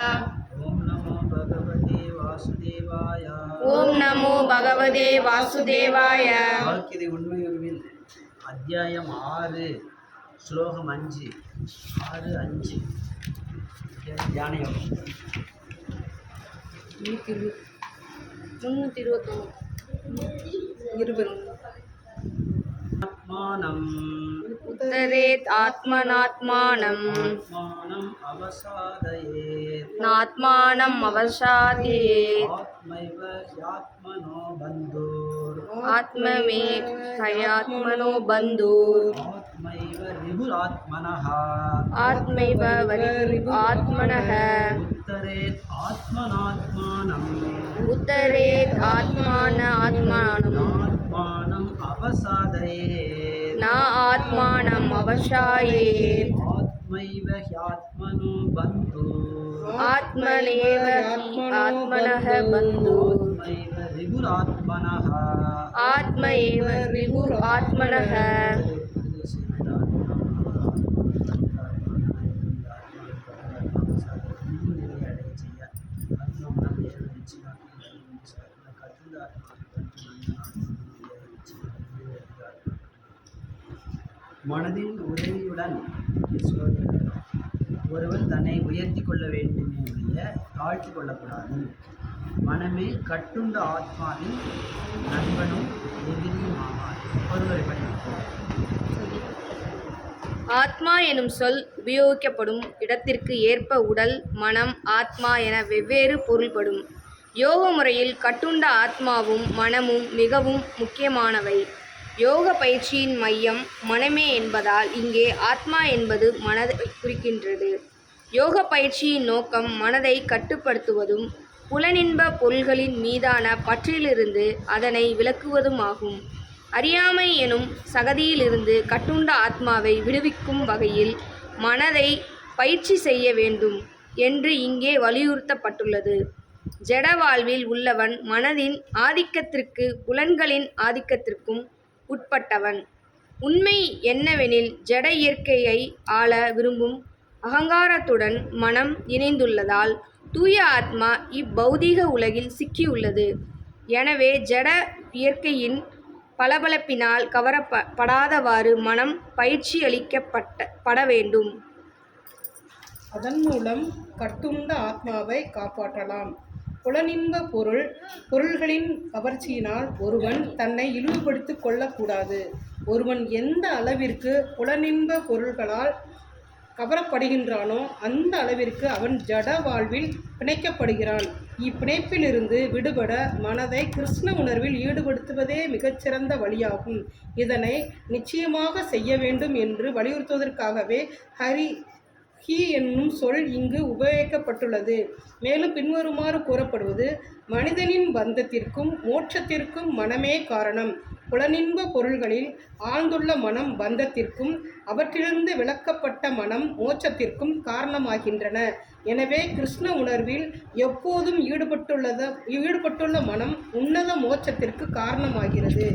ओम नमो भगवते वासुदेवाय। ओम नमो भगवते वासुदेवाय। வாழ்க்கை உண்மையுருவில் அத்தியாயம் 6 ஸ்லோகம் 5 6-5 தியான யோகம் 321 आत्मानम् उद्धरेत् आत्मनात्मानम् आत्मानम् अवसादयेत् नात्मानम् अवसादयेत् आत्मैव ह्यात्मनो बन्धुर् आत्ममेव ह्यात्मनो बन्धुर् आत्मैव रिपुरात्मनः आत्मैव रिपुरात्मनः उत्तरेत् आत्मनात्मानम् उद्धरेत् आत्मानम् आत्मानम् अवसादयेत् न आत्मानम् अवसादयेत् आत्मैव ह्यात्मनो बन्धुर् आत्मनेव आत्मनः बन्धुः आत्मैव रिपुरात्मनः आत्म एव रिपुरात्मनः மனதின் உதவியுடன் ஒருவன் தன்னை உயர்த்தி கொள்ள வேண்டுமே ஒழிய தாழ்த்தி கொள்ளக்கூடாது. மனமே கட்டுண்ட ஆத்மாவின் நண்பனும் எதிரியும் ஆவார். ஒருவரை படிப்போம். ஆத்மா எனும் சொல் உபயோகிக்கப்படும் இடத்திற்கு ஏற்ப உடல், மனம், ஆத்மா என வெவ்வேறு பொருள்படும். யோக முறையில் கட்டுண்ட ஆத்மாவும் மனமும் மிகவும் முக்கியமானவை. யோக பயிற்சியின் மையம் மனமே என்பதால் இங்கே ஆத்மா என்பது மனதை குறிக்கின்றது. யோக பயிற்சியின் நோக்கம் மனதை கட்டுப்படுத்துவதும் புலனின்ப பொருள்களின் மீதான பற்றிலிருந்து அதனை விலக்குவதும் ஆகும். அறியாமை எனும் சகதியிலிருந்து கட்டுண்ட ஆத்மாவை விடுவிக்கும் வகையில் மனதை பயிற்சி செய்ய வேண்டும் என்று இங்கே வலியுறுத்தப்பட்டுள்ளது. ஜட வாழ்வில் உள்ளவன் மனதின் ஆதிக்கத்திற்கு புலன்களின் ஆதிக்கத்திற்கும் உட்பட்டவன். உண்மை என்னவெனில் ஜட இயற்கையை ஆள விரும்பும் அகங்காரத்துடன் மனம் இணைந்துள்ளதால் தூய ஆத்மா இப்பௌதீக உலகில் சிக்கியுள்ளது. எனவே ஜட இயற்கையின் பளபளப்பினால் கவரப்படாதவாறு மனம் பயிற்சி அளிக்கப்பட வேண்டும். அதன் மூலம் கட்டுண்ட ஆத்மாவை காப்பாற்றலாம். புலனின்ப பொருள்களின் கவர்ச்சியினால் ஒருவன் தன்னை இழிவுபடுத்திக் கொள்ளக்கூடாது. ஒருவன் எந்த அளவிற்கு புலனின்ப பொருள்களால் கவரப்படுகின்றானோ அந்த அளவிற்கு அவன் ஜட வாழ்வில் பிணைக்கப்படுகிறான். இப்பிணைப்பிலிருந்து விடுபட மனதை கிருஷ்ண உணர்வில் ஈடுபடுத்துவதே மிகச்சிறந்த வழியாகும். இதனை நிச்சயமாக செய்ய வேண்டும் என்று வலியுறுத்துவதற்காகவே ஹி என்னும் சொல் இங்கு உபயோகிக்கப்பட்டுள்ளது. மேலும் பின்வருமாறு கூறப்படுவது: மனிதனின் பந்தத்திற்கும் மோட்சத்திற்கும் மனமே காரணம். புலனின்ப பொருள்களில் ஆழ்ந்துள்ள மனம் பந்தத்திற்கும் அவற்றிலிருந்து விலக்கப்பட்ட மனம் மோட்சத்திற்கும் காரணமாகின்றன. எனவே கிருஷ்ண உணர்வில் எப்போதும் ஈடுபட்டுள்ள மனம் உன்னத மோட்சத்திற்கு காரணமாகிறது.